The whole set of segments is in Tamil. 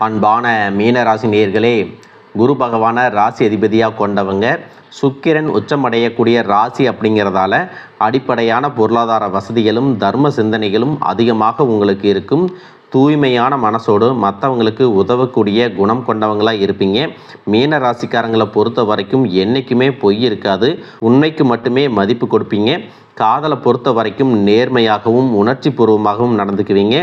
அன்பான மீனராசி நேயர்களே, குரு பகவானை ராசி அதிபதியாக கொண்டவங்க. சுக்கிரன் உச்சமடையக்கூடிய ராசி அப்படிங்கிறதால அடிப்படையான பொருளாதார வசதிகளும் தர்ம சிந்தனைகளும் அதிகமாக உங்களுக்கு இருக்கும். தூய்மையான மனசோடு மற்றவங்களுக்கு உதவக்கூடிய குணம் கொண்டவங்களாக இருப்பீங்க. மீன ராசிக்காரங்களை பொறுத்த வரைக்கும் என்றைக்குமே பொய் இருக்காது, உண்மைக்கு மட்டுமே மதிப்பு கொடுப்பீங்க. காதலை பொறுத்த வரைக்கும் நேர்மையாகவும் உணர்ச்சி பூர்வமாகவும் நடந்துக்குவீங்க.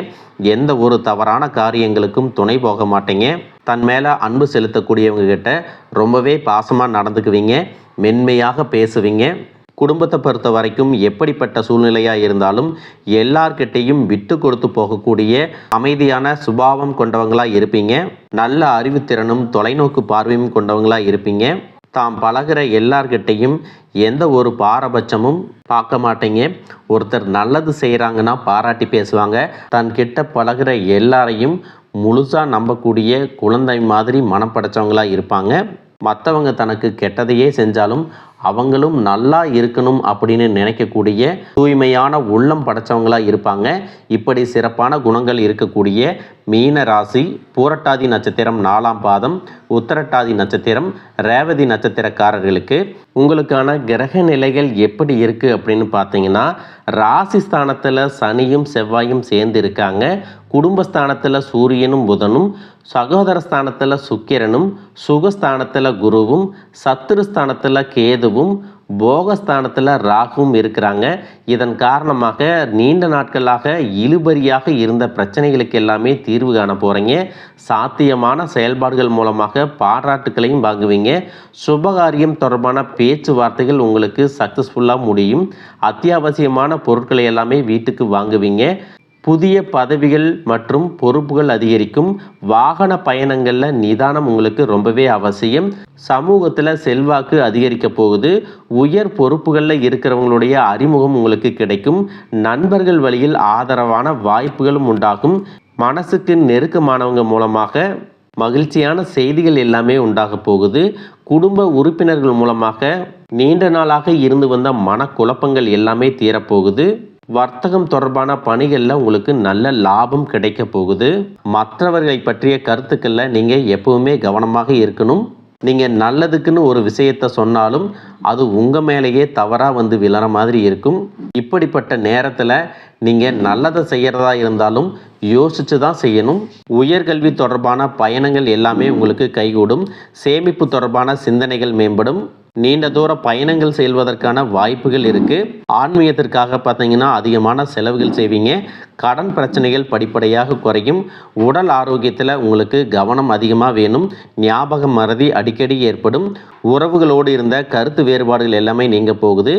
எந்த ஒரு தவறான காரியங்களுக்கும் துணை போக மாட்டீங்க. தன் மேலே அன்பு செலுத்தக்கூடியவங்க கிட்ட ரொம்பவே பாசமாக நடந்துக்குவீங்க, மென்மையாக பேசுவீங்க. குடும்பத்தை பொறுத்த வரைக்கும் எப்படிப்பட்ட சூழ்நிலையாக இருந்தாலும் எல்லார்கிட்டையும் விட்டு கொடுத்து போகக்கூடிய அமைதியான சுபாவம் கொண்டவங்களாக இருப்பீங்க. நல்ல அறிவுத்திறனும் தொலைநோக்கு பார்வையும் கொண்டவங்களாக இருப்பீங்க. தாம் பழகிற எல்லார்கிட்டையும் எந்த ஒரு பாரபட்சமும் பார்க்க மாட்டீங்க. ஒருத்தர் நல்லது செய்கிறாங்கன்னா பாராட்டி பேசுவாங்க. தன்கிட்ட பழகிற எல்லாரையும் முழுசாக நம்பக்கூடிய குழந்தை மாதிரி மனம் படைச்சவங்களாக இருப்பாங்க. மற்றவங்க தனக்கு கெட்டதையே செஞ்சாலும் அவங்களும் நல்லா இருக்கணும் அப்படின்னு நினைக்கக்கூடிய தூய்மையான உள்ளம் படைச்சவங்களாக இருப்பாங்க. இப்படி சிறப்பான குணங்கள் இருக்கக்கூடிய மீன ராசி பூரட்டாதி நட்சத்திரம் 4ஆம் பாதம், உத்திரட்டாதி நட்சத்திரம், ரேவதி நட்சத்திரக்காரர்களுக்கு உங்களுக்கான கிரக நிலைகள் எப்படி இருக்குது அப்படின்னு பார்த்தீங்கன்னா, ராசி ஸ்தானத்தில் சனியும் செவ்வாயும் சேர்ந்து இருக்காங்க. குடும்பஸ்தானத்தில் சூரியனும் புதனும், சகோதர ஸ்தானத்தில் சுக்கிரனும், சுகஸ்தானத்தில் குருவும், சத்துருஸ்தானத்தில் கேதுவும், போகஸ்தானத்தில் ராகுவும் இருக்கிறாங்க. இதன் காரணமாக நீண்ட நாட்களாக இழுபறியாக இருந்த பிரச்சனைகளுக்கு எல்லாமே தீர்வு காண போகிறீங்க. சாத்தியமான செயல்பாடுகள் மூலமாக பாராட்டுக்களையும் வாங்குவீங்க. சுபகாரியம் தொடர்பான பேச்சுவார்த்தைகள் உங்களுக்கு சக்ஸஸ்ஃபுல்லாக முடியும். அத்தியாவசியமான பொருட்களை எல்லாமே வீட்டுக்கு வாங்குவீங்க. புதிய பதவிகள் மற்றும் பொறுப்புகள் அதிகரிக்கும். வாகன பயணங்களில் நிதானம் உங்களுக்கு ரொம்பவே அவசியம். சமூகத்தில் செல்வாக்கு அதிகரிக்க போகுது. உயர் பொறுப்புகளில் இருக்கிறவங்களுடைய அறிமுகம் உங்களுக்கு கிடைக்கும். நண்பர்கள் வழியில் ஆதரவான வாய்ப்புகளும் உண்டாகும். மனசுக்கு நெருக்கமானவங்க மூலமாக மகிழ்ச்சியான செய்திகள் எல்லாமே உண்டாக போகுது. குடும்ப உறுப்பினர்கள் மூலமாக நீண்ட நாளாக இருந்து வந்த மனக்குழப்பங்கள் எல்லாமே தீரப்போகுது. வர்த்தகம் தொடர்பான பணிகளில் உங்களுக்கு நல்ல லாபம் கிடைக்க போகுது. மற்றவர்களை பற்றிய கருத்துக்களில் நீங்கள் எப்பவுமே கவனமாக இருக்கணும். நீங்கள் நல்லதுக்குன்னு ஒரு விஷயத்தை சொன்னாலும் அது உங்கள் மேலேயே தவறாக வந்து விழற மாதிரி இருக்கும். இப்படிப்பட்ட நேரத்தில் நீங்கள் நல்லதை செய்கிறதா இருந்தாலும் யோசித்து தான் செய்யணும். உயர்கல்வி தொடர்பான பயணங்கள் எல்லாமே உங்களுக்கு கைகூடும். சேமிப்பு தொடர்பான சிந்தனைகள் மேம்படும். நீண்ட தூர பயணங்கள் செல்வதற்கான வாய்ப்புகள் இருக்குது. ஆன்மீகத்திற்காக பார்த்தீங்கன்னா அதிகமான செலவுகள் செய்வீங்க. கடன் பிரச்சனைகள் படிப்படியாக குறையும். உடல் ஆரோக்கியத்தில் உங்களுக்கு கவனம் அதிகமாக வேணும். ஞாபக மறதி அடிக்கடி ஏற்படும். உறவுகளோடு இருந்த கருத்து வேறுபாடுகள் எல்லாமே நீங்க போகுது.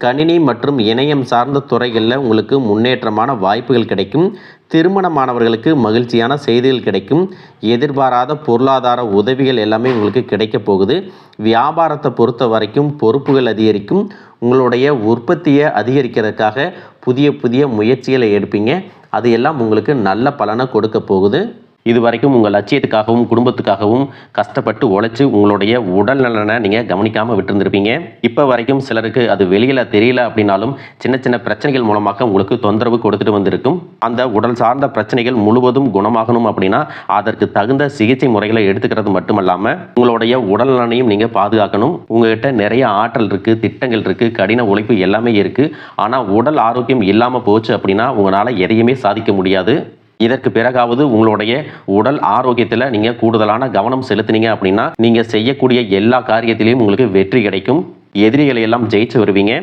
கணினி மற்றும் இணையம் சார்ந்த துறைகளில் உங்களுக்கு முன்னேற்றமான வாய்ப்புகள் கிடைக்கும். திருமணமானவர்களுக்கு மகிழ்ச்சியான செய்திகள் கிடைக்கும். எதிர்பாராத பொருளாதார உதவிகள் எல்லாமே உங்களுக்கு கிடைக்க போகுது. வியாபாரத்தை பொறுத்த வரைக்கும் பொறுப்புகள் அதிகரிக்கும். உங்களுடைய உற்பத்தியை அதிகரிக்கிறதுக்காக புதிய முயற்சிகளை எடுப்பீங்க. அது எல்லாம் உங்களுக்கு நல்ல பலனை கொடுக்க போகுது. இது வரைக்கும் உங்கள் லட்சியத்துக்காகவும் குடும்பத்துக்காகவும் கஷ்டப்பட்டு உழைச்சி உங்களுடைய உடல் நலனை நீங்கள் கவனிக்காமல் விட்டுருந்துருப்பீங்க. இப்போ வரைக்கும் சிலருக்கு அது வெளியில் தெரியல அப்படின்னாலும் சின்ன சின்ன பிரச்சனைகள் மூலமாக உங்களுக்கு தொந்தரவு கொடுத்துட்டு வந்திருக்கும். அந்த உடல் சார்ந்த பிரச்சனைகள் முழுவதும் குணமாகணும் அப்படின்னா அதற்கு தகுந்த சிகிச்சை முறைகளை எடுத்துக்கிறது மட்டுமல்லாமல் உங்களுடைய உடல் நலனையும் நீங்கள் பாதுகாக்கணும். உங்கள்கிட்ட நிறைய ஆற்றல் இருக்குது, திட்டங்கள் இருக்குது, கடின உழைப்பு எல்லாமே இருக்குது. ஆனால் உடல் ஆரோக்கியம் இல்லாமல் போச்சு அப்படின்னா உங்களால் எதையுமே சாதிக்க முடியாது. இதற்கு பிறகாவது உங்களுடைய உடல் ஆரோக்கியத்தில் நீங்கள் கூடுதலான கவனம் செலுத்தினீங்க அப்படின்னா நீங்கள் செய்யக்கூடிய எல்லா காரியத்திலையும் உங்களுக்கு வெற்றி கிடைக்கும். எதிரிகளை எல்லாம் ஜெயிச்சு வருவீங்க.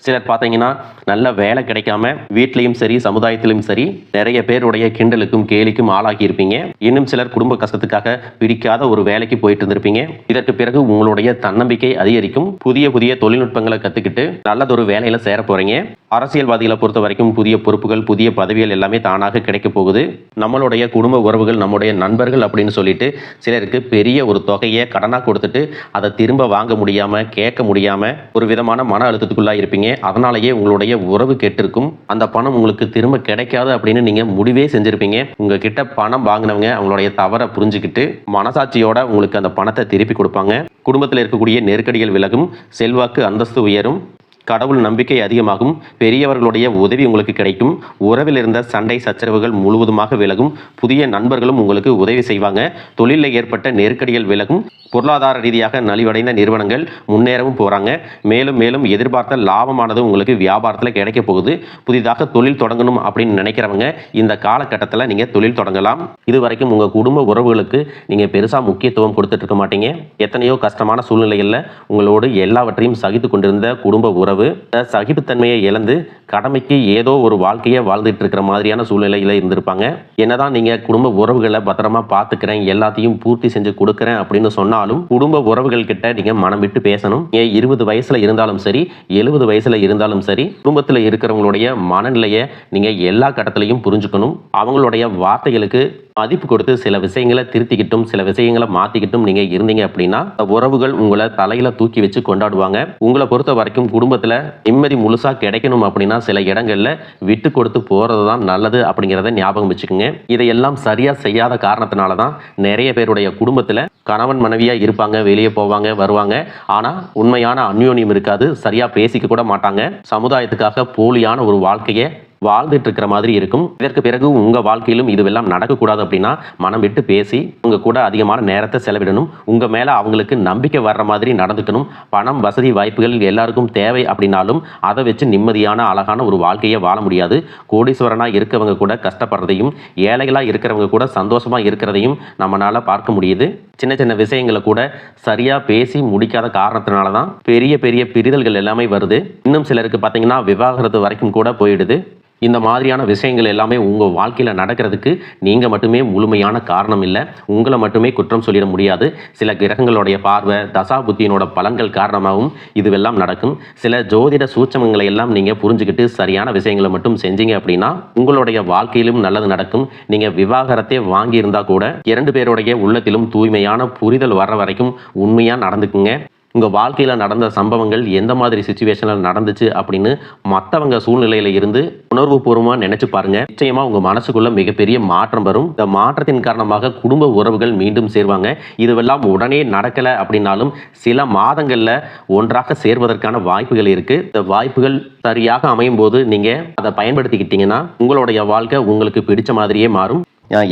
சிலர் பார்த்தீங்கன்னா நல்ல வேலை கிடைக்காம வீட்லேயும் சரி சமுதாயத்திலும் சரி நிறைய பேருடைய கிண்டலுக்கும் கேலிக்கும் ஆளாகி இருப்பீங்க. இன்னும் சிலர் குடும்ப கஷ்டத்துக்காக பிடிக்காத ஒரு வேலைக்கு போயிட்டு இருந்திருப்பீங்க. இதற்கு பிறகு உங்களுடைய தன்னம்பிக்கை அதிகரிக்கும். புதிய தொழில்நுட்பங்களை கற்றுக்கிட்டு நல்லதொரு வேலையில் சேர போகிறீங்க. அரசியல்வாதிகளை பொறுத்த வரைக்கும் புதிய பொறுப்புகள் புதிய பதவிகள் எல்லாமே தானாக கிடைக்க போகுது. நம்மளுடைய குடும்ப உறவுகள் நம்முடைய நண்பர்கள் அப்படின்னு சொல்லிட்டு சிலருக்கு பெரிய ஒரு தொகையை கடனாக கொடுத்துட்டு அதை திரும்ப வாங்க முடியாமல் கேட்க முடியாமல் ஒரு விதமான மன அழுத்தத்துக்குள்ளாக இருப்பீங்க. அதனாலேயே உங்களுடைய உறவு கெட்டிருக்கும். அந்த பணம் உங்களுக்கு திரும்ப கிடைக்காது அப்படின்னு நீங்க முடிவே செஞ்சிருப்பீங்க. உங்ககிட்ட பணம் வாங்கினவங்க அவங்களுடைய தவறை புரிஞ்சுக்கிட்டு மனசாட்சியோட உங்களுக்கு அந்த பணத்தை திருப்பி கொடுப்பாங்க. குடும்பத்தில் இருக்கக்கூடிய நெருக்கடிகள் விலகும். செல்வாக்கு அந்தஸ்து உயரும். கடவுள் நம்பிக்கை அதிகமாகும். பெரியவர்களுடைய உதவி உங்களுக்கு கிடைக்கும். உறவில் இருந்த சண்டை சச்சரவுகள் முழுவதுமாக விலகும். புதிய நண்பர்களும் உங்களுக்கு உதவி செய்வாங்க. தொழிலில் ஏற்பட்ட நெருக்கடிகள் விலகும். பொருளாதார ரீதியாக நலிவடைந்த நிறுவனங்கள் முன்னேறவும் போகிறாங்க. மேலும் மேலும் எதிர்பார்த்த லாபமானது உங்களுக்கு வியாபாரத்தில் கிடைக்க போகுது. புதிதாக தொழில் தொடங்கணும் அப்படின்னு நினைக்கிறவங்க இந்த காலகட்டத்தில் நீங்கள் தொழில் தொடங்கலாம். இது வரைக்கும் உங்கள் குடும்ப உறவுகளுக்கு நீங்கள் பெருசாக முக்கியத்துவம் கொடுத்துட்டு இருக்க மாட்டீங்க. எத்தனையோ கஷ்டமான சூழ்நிலைகளில் உங்களோடு எல்லாவற்றையும் சகித்து கொண்டிருந்த குடும்ப உறவு சகிப்புத்தன்மையை இழந்து கடமைக்கு ஏதோ ஒரு வாழ்க்கையை வாழ்ந்துட்டு இருக்கிற மாதிரியான சூழ்நிலையில் இருந்திருப்பாங்க. என்னதான் நீங்கள் குடும்ப உறவுகளை பத்திரமா பார்த்துக்கிறேன், எல்லாத்தையும் பூர்த்தி செஞ்சு கொடுக்குறேன் அப்படின்னு சொன்னாலும் குடும்ப உறவுகள் கிட்ட நீங்க மனம் விட்டு பேசணும். 20 வயசுல இருந்தாலும் சரி, 70 வயசுல இருந்தாலும் சரி, குடும்பத்தில் இருக்கிறவங்களுடைய மனநிலையை நீங்க எல்லா கட்டத்திலையும் புரிஞ்சுக்கணும். அவங்களுடைய வார்த்தைகளுக்கு மதிப்பு கொடுத்து சில விஷயங்களை திருத்திக்கிட்டும் சில விஷயங்களை மாத்திக்கிட்டும் நீங்க இருந்தீங்க அப்படின்னா உறவுகள் உங்களை தலையில தூக்கி வச்சு கொண்டாடுவாங்க. உங்களை பொறுத்த வரைக்கும் குடும்பத்துல நிம்மதி முழுசா கிடைக்கணும் அப்படின்னா சில இடங்கள்ல விட்டு கொடுத்து போறது தான் நல்லது அப்படிங்கிறத ஞாபகம் வச்சுக்கோங்க. இதையெல்லாம் சரியா செய்யாத காரணத்தினால தான் நிறைய பேருடைய குடும்பத்துல கணவன் மனைவியா இருப்பாங்க, வெளியே போவாங்க வருவாங்க, ஆனா உண்மையான அந்யோன்யம் இருக்காது, சரியா பேசிக்க கூட மாட்டாங்க. சமுதாயத்துக்காக போலியான ஒரு வாழ்க்கையை வாழ்ந்துட்டு இருக்கிற மாதிரி இருக்கும். இதற்கு பிறகு உங்க வாழ்க்கையிலும் இதுவெல்லாம் நடக்கக்கூடாது அப்படின்னா மனம் விட்டு பேசி உங்க கூட அதிகமான நேரத்தை செலவிடணும். உங்க மேல அவங்களுக்கு நம்பிக்கை வர்ற மாதிரி நடந்துக்கணும். பணம் வசதி வாய்ப்புகள் எல்லாருக்கும் தேவை அப்படின்னாலும் அதை வச்சு நிம்மதியான அழகான ஒரு வாழ்க்கையை வாழ முடியாது. கோடீஸ்வரனா இருக்கவங்க கூட கஷ்டப்படுறதையும் ஏழைகளா இருக்கிறவங்க கூட சந்தோஷமா இருக்கிறதையும் நம்மளால பார்க்க முடியுது. சின்ன சின்ன விஷயங்களை கூட சரியா பேசி முடிக்காத காரணத்தினால தான் பெரிய பெரிய பிரிதல்கள் எல்லாமே வருது. இன்னும் சிலருக்கு பார்த்தீங்கன்னா விவாகரத்து வரைக்கும் கூட போயிடுது. இந்த மாதிரியான விஷயங்கள் எல்லாமே உங்கள் வாழ்க்கையில் நடக்கிறதுக்கு நீங்கள் மட்டுமே முழுமையான காரணம் இல்லை. உங்களை மட்டுமே குற்றம் சொல்லிட முடியாது. சில கிரகங்களுடைய பார்வை தசா புத்தியினோட பலன்கள் காரணமாகவும் இதுவெல்லாம் நடக்கும். சில ஜோதிட சூட்சமங்களை எல்லாம் நீங்கள் புரிஞ்சுக்கிட்டு சரியான விஷயங்களை மட்டும் செஞ்சீங்க அப்படின்னா உங்களுடைய வாழ்க்கையிலும் நல்லது நடக்கும். நீங்கள் விவாகரத்தை வாங்கியிருந்தா கூட 2 பேருடைய உள்ளத்திலும் தூய்மையான புரிதல் வர்ற வரைக்கும் உண்மையாக நடந்துக்குங்க. உங்கள் வாழ்க்கையில் நடந்த சம்பவங்கள் எந்த மாதிரி சுச்சுவேஷனில் நடந்துச்சு அப்படின்னு மற்றவங்க சூழ்நிலையில் இருந்து உணர்வுபூர்வமாக நினச்சி பாருங்கள். நிச்சயமாக உங்கள் மனசுக்குள்ள மிகப்பெரிய மாற்றம் வரும். இந்த மாற்றத்தின் காரணமாக குடும்ப உறவுகள் மீண்டும் சேர்வாங்க. இதுவெல்லாம் உடனே நடக்கலை அப்படின்னாலும் சில மாதங்களில் ஒன்றாக சேர்வதற்கான வாய்ப்புகள் இருக்குது. இந்த வாய்ப்புகள் சரியாக அமையும் போது நீங்கள் அதை பயன்படுத்திக்கிட்டீங்கன்னா உங்களுடைய வாழ்க்கை உங்களுக்கு பிடிச்ச மாதிரியே மாறும்.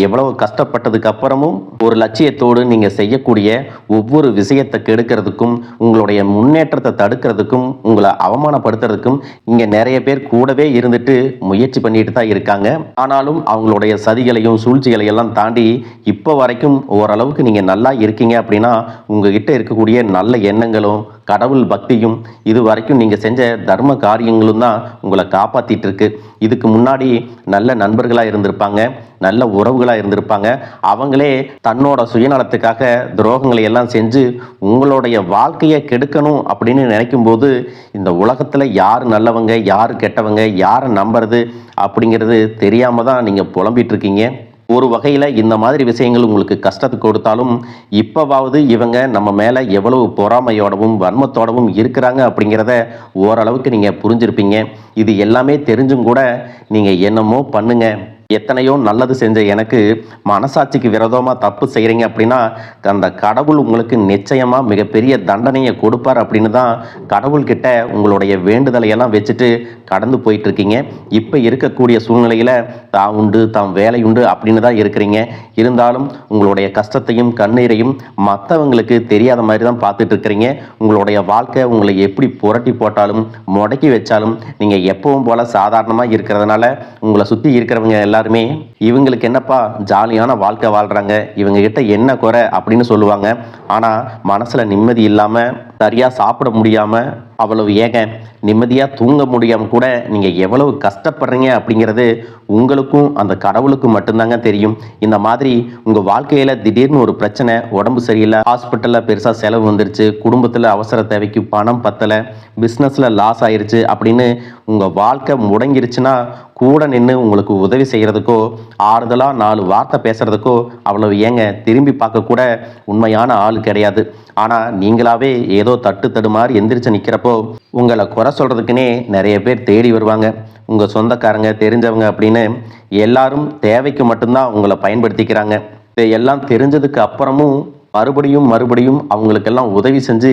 எவ்வளவு கஷ்டப்பட்டதுக்கு அப்புறமும் ஒரு லட்சியத்தோடு நீங்கள் செய்யக்கூடிய ஒவ்வொரு விஷயத்தை கெடுக்கிறதுக்கும் உங்களுடைய முன்னேற்றத்தை தடுக்கிறதுக்கும் உங்களை அவமானப்படுத்துறதுக்கும் இங்கே நிறைய பேர் கூடவே இருந்துட்டு முயற்சி பண்ணிட்டு தான் இருக்காங்க. ஆனாலும் அவங்களுடைய சதிகளையும் சூழ்ச்சிகளையெல்லாம் தாண்டி இப்போ வரைக்கும் ஓரளவுக்கு நீங்கள் நல்லா இருக்கீங்க அப்படின்னா உங்ககிட்ட இருக்கக்கூடிய நல்ல எண்ணங்களும் கடவுள் பக்தியும் இது வரைக்கும் நீங்கள் செஞ்ச தர்ம காரியங்களும் தான் உங்களை காப்பாற்றிட்டு இருக்கு. இதுக்கு முன்னாடி நல்ல நண்பர்களாக இருந்திருப்பாங்க, நல்ல உறவுகளாக இருந்திருப்பாங்க. அவங்களே தன்னோட சுயநலத்துக்காக துரோகங்களை எல்லாம் செஞ்சு உங்களுடைய வாழ்க்கையை கெடுக்கணும் அப்படின்னு நினைக்கும் போது இந்த உலகத்தில் யார் நல்லவங்க யார் கெட்டவங்க யாரை நம்புறது அப்படிங்கிறது தெரியாமல் தான் நீங்கள் புலம்பிட்டு இருக்கீங்க. ஒரு வகையில் இந்த மாதிரி விஷயங்கள் உங்களுக்கு கஷ்டத்தை கொடுத்தாலும் இப்போவாவது இவங்க நம்ம மேலே எவ்வளவு பொறாமையோடவும் வன்மத்தோடவும் இருக்கிறாங்க அப்படிங்கிறத ஓரளவுக்கு நீங்கள் புரிஞ்சிருப்பீங்க. இது எல்லாமே தெரிஞ்சும் கூட நீங்கள் என்னமோ பண்ணுங்க, எத்தனையோ நல்லது செஞ்ச எனக்கு மனசாட்சிக்கு விரோதமாக தப்பு செய்கிறீங்க அப்படின்னா அந்த கடவுள் உங்களுக்கு நிச்சயமாக மிகப்பெரிய தண்டனையை கொடுப்பார் அப்படின்னு தான் கடவுள்கிட்ட உங்களுடைய வேண்டுதலை எல்லாம் வச்சுட்டு கடந்து போயிட்டு இருக்கீங்க. இப்போ இருக்கக்கூடிய சூழ்நிலையில் தான் உண்டு தான் வேலை உண்டு அப்படின்னு தான் இருக்கிறீங்க. இருந்தாலும் உங்களுடைய கஷ்டத்தையும் கண்ணீரையும் மற்றவங்களுக்கு தெரியாத மாதிரி தான் பார்த்துட்டு இருக்கிறீங்க. உங்களுடைய வாழ்க்கை உங்களை எப்படி புரட்டி போட்டாலும் முடக்கி வச்சாலும் நீங்கள் எப்பவும் போல சாதாரணமாக இருக்கிறதுனால உங்களை சுற்றி இருக்கிறவங்க எல்லாருமே இவங்களுக்கு என்னப்பா ஜாலியான வாழ்க்கை வாழ்கிறாங்க, இவங்க கிட்ட என்ன குறை அப்படின்னு சொல்லுவாங்க. ஆனால் மனசில் நிம்மதி இல்லாமல் சரியாக சாப்பிட முடியாமல் அவ்வளவு ஏங்க நிம்மதியாக தூங்க முடியாமல் கூட நீங்கள் எவ்வளவு கஷ்டப்படுறீங்க அப்படிங்கிறது உங்களுக்கும் அந்த கடவுளுக்கும் மட்டும்தாங்க தெரியும். இந்த மாதிரி உங்கள் வாழ்க்கையில் திடீர்னு ஒரு பிரச்சனை, உடம்பு சரியில்லை, ஹாஸ்பிட்டலில் பெருசாக செலவு வந்துருச்சு, குடும்பத்தில் அவசர தேவைக்கு பணம் பத்தலை, பிஸ்னஸில் லாஸ் ஆயிடுச்சு அப்படின்னு உங்கள் வாழ்க்கை முடங்கிருச்சுன்னா கூட நின்று உங்களுக்கு உதவி செய்கிறதுக்கோ ஆறுதலாக 4 வார்த்தை பேசுகிறதுக்கோ அவ்வளவு ஏங்க திரும்பி பார்க்க கூட உண்மையான ஆள் கிடையாது. ஆனால் நீங்களாவே ஏதோ தட்டு மாதிரி எந்திரிச்சு நிற்கிறப்போ உங்களை குறை சொல்கிறதுக்குன்னே நிறைய பேர் தேடி வருவாங்க. உங்கள் சொந்தக்காரங்க தெரிஞ்சவங்க அப்படின்னு எல்லாரும் தேவைக்கு மட்டும்தான் உங்களை பயன்படுத்திக்கிறாங்க. எல்லாம் தெரிஞ்சதுக்கு அப்புறமும் மறுபடியும் மறுபடியும் அவங்களுக்கெல்லாம் உதவி செஞ்சு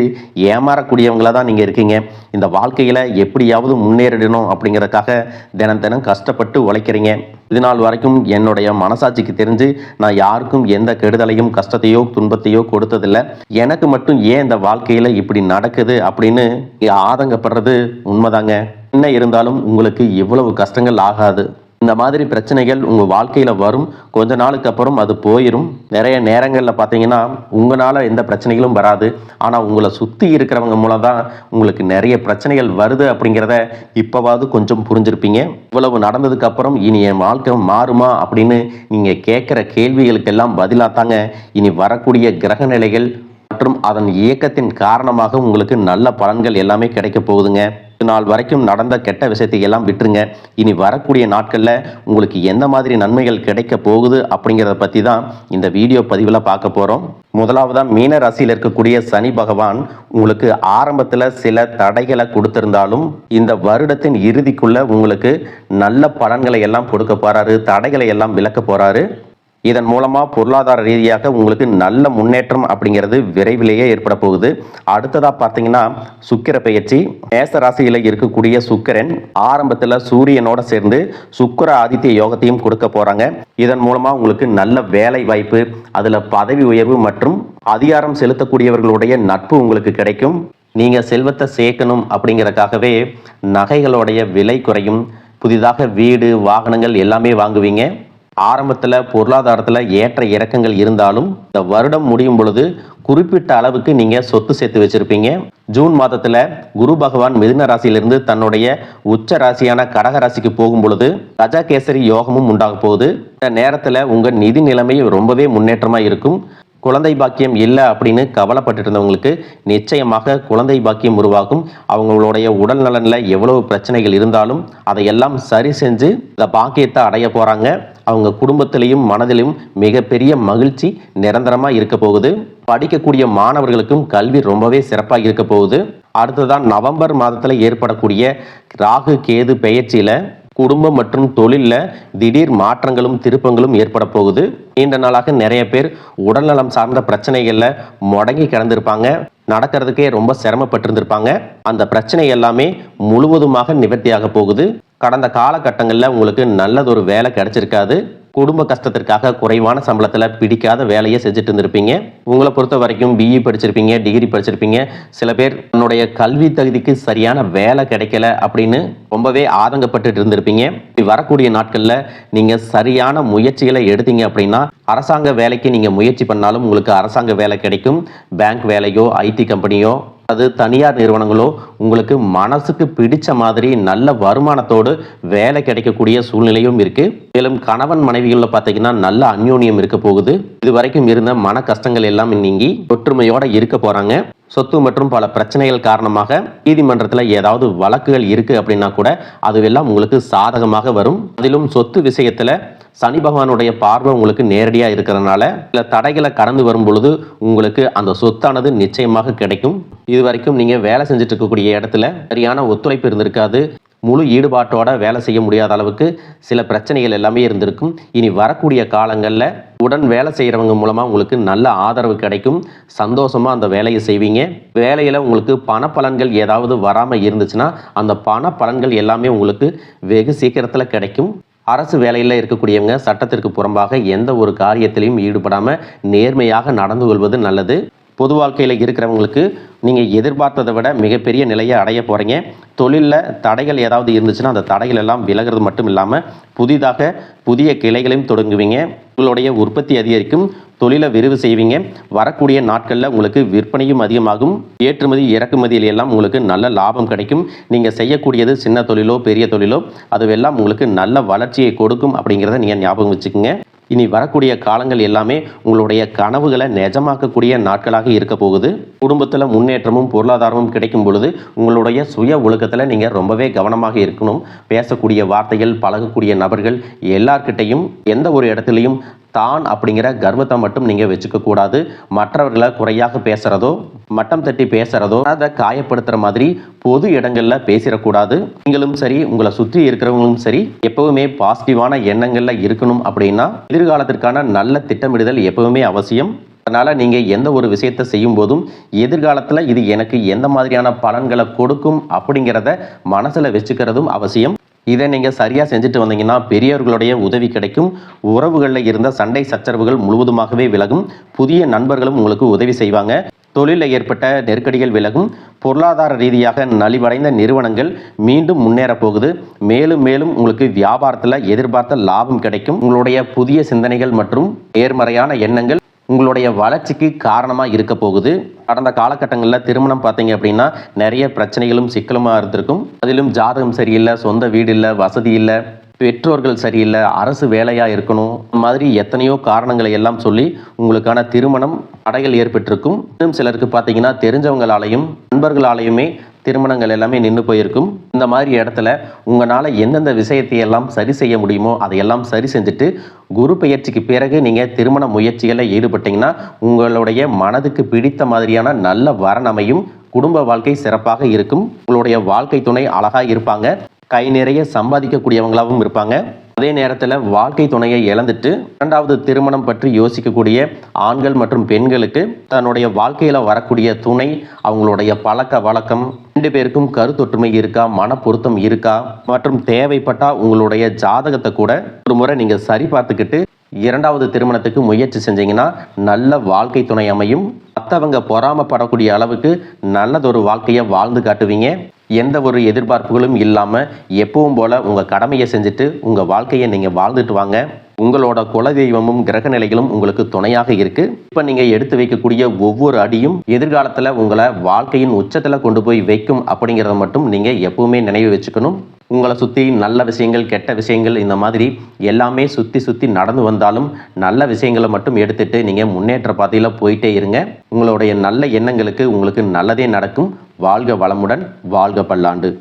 ஏமாறக்கூடியவங்களா தான் நீங்கள் இருக்கீங்க. இந்த வாழ்க்கையில் எப்படியாவது முன்னேறிடணும் அப்படிங்கிறதுக்காக தினம் தினம் கஷ்டப்பட்டு உழைக்கிறீங்க. இது நாள் வரைக்கும் என்னுடைய மனசாட்சிக்கு தெரிஞ்சு நான் யாருக்கும் எந்த கெடுதலையும் கஷ்டத்தையோ துன்பத்தையோ கொடுத்ததில்லை. எனக்கு மட்டும் ஏன் இந்த வாழ்க்கையில் இப்படி நடக்குது அப்படின்னு ஆதங்கப்படுறது உண்மைதாங்க. என்ன இருந்தாலும் உங்களுக்கு இவ்வளவு கஷ்டங்கள் ஆகாது. இந்த மாதிரி பிரச்சனைகள் உங்கள் வாழ்க்கையில் வரும். கொஞ்ச நாளுக்கு அப்புறம் அது போயிடும். நிறைய நேரங்களில் பார்த்தீங்கன்னா உங்களால் எந்த பிரச்சனைகளும் வராது. ஆனால் உங்களை சுற்றி இருக்கிறவங்க மூலம் தான் உங்களுக்கு நிறைய பிரச்சனைகள் வருது அப்படிங்கிறத இப்போவாவது கொஞ்சம் புரிஞ்சிருப்பீங்க. இவ்வளவு நடந்ததுக்கு அப்புறம் இனி என் வாழ்க்கை மாறுமா அப்படின்னு நீங்கள் கேட்குற கேள்விகளுக்கெல்லாம் பதிலாக தாங்க இனி வரக்கூடிய கிரக நிலைகள் மற்றும் அதன் இயக்கத்தின் காரணமாக உங்களுக்கு நல்ல பலன்கள் எல்லாமே கிடைக்க போகுதுங்க. இது நாள் வரைக்கும் நடந்த கெட்ட விஷயத்தை எல்லாம் விட்டுருங்க. இனி வரக்கூடிய நாட்களில் உங்களுக்கு எந்த மாதிரி நன்மைகள் கிடைக்க போகுது அப்படிங்கிறத பற்றி தான் இந்த வீடியோ பதிவில் பார்க்க போகிறோம். முதலாவதாக மீன ராசியில் இருக்கக்கூடிய சனி பகவான் உங்களுக்கு ஆரம்பத்தில் சில தடைகளை கொடுத்திருந்தாலும் இந்த வருடத்தின் இறுதிக்குள்ள உங்களுக்கு நல்ல பலன்களை எல்லாம் கொடுக்க போறாரு. தடைகளை எல்லாம் விலக்க போறாரு. இதன் மூலமாக பொருளாதார ரீதியாக உங்களுக்கு நல்ல முன்னேற்றம் அப்படிங்கிறது விரைவிலேயே ஏற்பட போகுது. அடுத்ததாக பார்த்தீங்கன்னா சுக்கிர பெயர்ச்சி. மேச ராசியில் இருக்கக்கூடிய சுக்கிரன் ஆரம்பத்தில் சூரியனோட சேர்ந்து சுக்கிர ஆதித்ய யோகத்தையும் கொடுக்க போகிறாங்க. இதன் மூலமாக உங்களுக்கு நல்ல வேலை வாய்ப்பு, அதில் பதவி உயர்வு மற்றும் அதிகாரம் செலுத்தக்கூடியவர்களுடைய நட்பு உங்களுக்கு கிடைக்கும். நீங்கள் செல்வத்தை சேர்க்கணும் அப்படிங்கிறதுக்காகவே நகைகளுடைய விலை குறையும். புதிதாக வீடு வாகனங்கள் எல்லாமே வாங்குவீங்க. ஆரம்பத்தில் பொருளாதாரத்தில் ஏற்ற இறக்கங்கள் இருந்தாலும் இந்த வருடம் முடியும் பொழுது குறிப்பிட்ட அளவுக்கு நீங்கள் சொத்து சேர்த்து வச்சுருப்பீங்க. ஜூன் மாதத்தில் குரு பகவான் மிதுன ராசியிலிருந்து தன்னுடைய உச்ச ராசியான கடக ராசிக்கு போகும் பொழுது கஜகேசரி யோகமும் உண்டாக போகுது. இந்த நேரத்தில் உங்கள் நிதி நிலைமை ரொம்பவே முன்னேற்றமாக இருக்கும். குழந்தை பாக்கியம் இல்லை அப்படின்னு கவலைப்பட்டு இருந்தவங்களுக்கு நிச்சயமாக குழந்தை பாக்கியம் உருவாகும். அவங்களுடைய உடல் நலனில் எவ்வளவு பிரச்சனைகள் இருந்தாலும் அதையெல்லாம் சரி செஞ்சு இந்த பாக்கியத்தை அடைய போகிறாங்க. அவங்க குடும்பத்திலையும் மனதிலும் மிகப்பெரிய மகிழ்ச்சி நிரந்தரமாக இருக்க போகுது. படிக்கக்கூடிய மாணவர்களுக்கும் கல்வி ரொம்பவே சிறப்பாக இருக்க போகுது. அடுத்ததான் நவம்பர் மாதத்தில் ஏற்படக்கூடிய ராகு கேது பெயர்ச்சியில் குடும்பம் மற்றும் தொழிலில் திடீர் மாற்றங்களும் திருப்பங்களும் ஏற்பட போகுது. நீண்ட நாளாக நிறைய பேர் உடல்நலம் சார்ந்த பிரச்சனைகளில் முடங்கி கிடந்திருப்பாங்க. நடக்கிறதுக்கே ரொம்ப சிரமப்பட்டிருந்திருப்பாங்க. அந்த பிரச்சனை எல்லாமே முழுவதுமாக நிவர்த்தியாக போகுது. கடந்த காலகட்டங்களில் உங்களுக்கு நல்லதொரு வேலை கிடைச்சிருக்காது. குடும்ப கஷ்டத்திற்காக குறைவான சம்பளத்தில் பிடிக்காத வேலையை செஞ்சுட்டு இருந்திருப்பீங்க. உங்களை பொறுத்த வரைக்கும் பிஇ படிச்சிருப்பீங்க, டிகிரி படிச்சிருப்பீங்க. சில பேர் தன்னுடைய கல்வி தகுதிக்கு சரியான வேலை கிடைக்கல அப்படின்னு ரொம்பவே ஆதங்கப்பட்டு இருந்திருப்பீங்க. வரக்கூடிய நாட்களில் நீங்கள் சரியான முயற்சிகளை எடுத்தீங்க அப்படின்னா அரசாங்க வேலைக்கு நீங்கள் முயற்சி பண்ணாலும் உங்களுக்கு அரசாங்க வேலை கிடைக்கும். பேங்க் வேலையோ ஐடி கம்பெனியோ அது தனியார் நிறுவனங்களோ உங்களுக்கு மனசுக்கு பிடிச்ச மாதிரி நல்ல வருமானத்தோடு வேலை கிடைக்கக்கூடிய சூழ்நிலையும் இருக்கு. மேலும் கணவன் மனைவிகளில் பார்த்தீங்கன்னா நல்ல அந்யோன்யம் இருக்க போகுது. இது வரைக்கும் இருந்த மன கஷ்டங்கள் எல்லாம் நீங்கி ஒற்றுமையோட இருக்க போறாங்க. சொத்து மற்றும் பல பிரச்சனைகள் காரணமாக நீதிமன்றத்தில் ஏதாவது வழக்குகள் இருக்கு அப்படின்னா கூட அதுவெல்லாம் உங்களுக்கு சாதகமாக வரும். அதிலும் சொத்து விஷயத்துல சனி பகவானுடைய பார்வை உங்களுக்கு நேரடியாக இருக்கிறதுனால சில தடைகளை கடந்து வரும் பொழுது உங்களுக்கு அந்த சொத்தானது நிச்சயமாக கிடைக்கும். இது வரைக்கும் நீங்கள் வேலை செஞ்சுட்டு இருக்கக்கூடிய இடத்துல சரியான ஒத்துழைப்பு இருந்திருக்காது. முழு ஈடுபாட்டோட வேலை செய்ய முடியாத அளவுக்கு சில பிரச்சனைகள் எல்லாமே இருந்திருக்கும். இனி வரக்கூடிய காலங்களில் உடன் வேலை செய்கிறவங்க மூலமாக உங்களுக்கு நல்ல ஆதரவு கிடைக்கும். சந்தோஷமாக அந்த வேலையை செய்வீங்க. வேலையில் உங்களுக்கு பண பலன்கள் ஏதாவது வராமல் இருந்துச்சுன்னா அந்த பண பலன்கள் எல்லாமே உங்களுக்கு வெகு சீக்கிரத்தில் கிடைக்கும். அரசு வேலையில் இருக்கக்கூடியவங்க சட்டத்திற்கு புறம்பாக எந்த ஒரு காரியத்திலையும் ஈடுபடாமல் நேர்மையாக நடந்து கொள்வது நல்லது. பொது வாழ்க்கையில் இருக்கிறவங்களுக்கு நீங்கள் எதிர்பார்த்ததை விட மிகப்பெரிய நிலையை அடைய போகிறீங்க. தொழிலில் தடைகள் ஏதாவது இருந்துச்சுன்னா அந்த தடைகள் எல்லாம் விலகிறது மட்டும் இல்லாமல் புதிய கிளைகளையும் தொடங்குவீங்க. உங்களுடைய உற்பத்தி அதிகரிக்கும். தொழிலை விரிவு செய்வீங்க. வரக்கூடிய நாட்களில் உங்களுக்கு விற்பனையும் அதிகமாகும். ஏற்றுமதி இறக்குமதியில் எல்லாம் உங்களுக்கு நல்ல லாபம் கிடைக்கும். நீங்கள் செய்யக்கூடியது சின்ன தொழிலோ பெரிய தொழிலோ அதுவெல்லாம் உங்களுக்கு நல்ல வளர்ச்சியை கொடுக்கும் அப்படிங்கிறத நீங்கள் ஞாபகம் வச்சுக்கோங்க. இனி வரக்கூடிய காலங்கள் எல்லாமே உங்களுடைய கனவுகளை நிஜமாக்கக்கூடிய நாட்களாக இருக்க போகுது. குடும்பத்தில் முன்னேற்றமும் பொருளாதாரமும் கிடைக்கும் பொழுது உங்களுடைய சுய ஒழுக்கத்தில் நீங்கள் ரொம்பவே கவனமாக இருக்கணும். பேசக்கூடிய வார்த்தைகள், பழகக்கூடிய நபர்கள் எல்லார்கிட்டையும் எந்த ஒரு இடத்துலையும் தான் அப்படிங்கிற கர்வத்தை மட்டும் நீங்கள் வச்சுக்க கூடாது. மற்றவர்களை குறையாக பேசுகிறதோ மட்டம் தட்டி பேசுகிறதோ அதை காயப்படுத்துகிற மாதிரி பொது இடங்களில் பேசிடக்கூடாது. நீங்களும் சரி உங்களை சுற்றி இருக்கிறவங்களும் சரி எப்பவுமே பாசிட்டிவான எண்ணங்களில் இருக்கணும். அப்படின்னா எதிர்காலத்திற்கான நல்ல திட்டமிடுதல் எப்பவுமே அவசியம். அதனால் நீங்கள் எந்த ஒரு விஷயத்தை செய்யும் போதும் எதிர்காலத்தில் இது எனக்கு எந்த மாதிரியான பலன்களை கொடுக்கும் அப்படிங்கிறத மனசில் வச்சுக்கிறதும் அவசியம். இதை நீங்கள் சரியாக செஞ்சுட்டு வந்தீங்கன்னா பெரியவர்களுடைய உதவி கிடைக்கும். உறவுகளில் இருந்த சண்டை சச்சரவுகள் முழுவதுமாகவே விலகும். புதிய நண்பர்களும் உங்களுக்கு உதவி செய்வாங்க. தொழிலில் ஏற்பட்ட நெருக்கடிகள் விலகும். பொருளாதார ரீதியாக நலிவடைந்த நிறுவனங்கள் மீண்டும் முன்னேற போகுது. மேலும் மேலும் உங்களுக்கு வியாபாரத்தில் எதிர்பார்த்த லாபம் கிடைக்கும். உங்களுடைய புதிய சிந்தனைகள் மற்றும் நேர்மறையான எண்ணங்கள் உங்களுடைய வளர்ச்சிக்கு காரணமாக இருக்க போகுது. கடந்த காலகட்டங்களில் திருமணம் பார்த்தீங்க அப்படின்னா நிறைய பிரச்சனைகளும் சிக்கலுமாக இருந்திருக்கும். அதிலும் ஜாதகம் சரியில்லை, சொந்த வீடு இல்லை, வசதி இல்லை, பெற்றோர்கள் சரியில்லை, அரசு வேலையாக இருக்கணும், இந்த மாதிரி எத்தனையோ காரணங்களை எல்லாம் சொல்லி உங்களுக்கான திருமணம் தடைகள் ஏற்பட்டிருக்கும். இன்னும் சிலருக்கு பார்த்தீங்கன்னா தெரிஞ்சவங்களாலையும் நண்பர்களாலையுமே திருமணங்கள் எல்லாமே நின்று போயிருக்கும். இந்த மாதிரி இடத்துல உங்களால் எந்தெந்த விஷயத்தையெல்லாம் சரி செய்ய முடியுமோ அதையெல்லாம் சரி செஞ்சுட்டு குரு பெயர்ச்சிக்கு பிறகு நீங்கள் திருமண முயற்சிகளில் ஈடுபட்டீங்கன்னா உங்களுடைய மனதுக்கு பிடித்த மாதிரியான நல்ல வரன் அமையும். குடும்ப வாழ்க்கை சிறப்பாக இருக்கும். உங்களுடைய வாழ்க்கை துணை அழகாக இருப்பாங்க. கை நிறைய சம்பாதிக்கக்கூடியவங்களாகவும் இருப்பாங்க. அதே நேரத்தில் வாழ்க்கை துணையை இழந்துட்டு இரண்டாவது திருமணம் பற்றி யோசிக்கக்கூடிய ஆண்கள் மற்றும் பெண்களுக்கு தன்னுடைய வாழ்க்கையில் வரக்கூடிய துணை, அவங்களுடைய பழக்க வழக்கம், 2 பேருக்கும் கருத்தொற்றுமை இருக்கா, மன பொருத்தம் இருக்கா மற்றும் தேவைப்பட்டா உங்களுடைய ஜாதகத்தை கூட ஒரு முறை நீங்கள் சரி பார்த்துக்கிட்டு இரண்டாவது திருமணத்துக்கு முயற்சி செஞ்சீங்கன்னா நல்ல வாழ்க்கை துணை அமையும். மற்றவங்க பொறாமப்படக்கூடிய அளவுக்கு நல்லதொரு வாழ்க்கையை வாழ்ந்து காட்டுவீங்க. எந்த ஒரு எதிர்பார்ப்புகளும் இல்லாமல் எப்பவும் போல் உங்கள் கடமையை செஞ்சுட்டு உங்கள் வாழ்க்கையை நீங்கள் வாழ்ந்துட்டு வாங்க. உங்களோட குலதெய்வமும் கிரக நிலைகளும் உங்களுக்கு துணையாக இருக்குது. இப்போ நீங்கள் எடுத்து வைக்கக்கூடிய ஒவ்வொரு அடியும் எதிர்காலத்தில் உங்களை வாழ்க்கையின் உச்சத்தில் கொண்டு போய் வைக்கும் அப்படிங்கிறத மட்டும் நீங்கள் எப்பவுமே நினைவு வச்சுக்கணும். உங்களை சுற்றி நல்ல விஷயங்கள், கெட்ட விஷயங்கள், இந்த மாதிரி எல்லாமே சுற்றி நடந்து வந்தாலும் நல்ல விஷயங்களை மட்டும் எடுத்துட்டு நீங்கள் முன்னேற்ற பாதையில் போயிட்டே இருங்க. உங்களுடைய நல்ல எண்ணங்களுக்கு உங்களுக்கு நல்லதே நடக்கும். வாழ்க வளமுடன், வாழ்க பல்லாண்டு.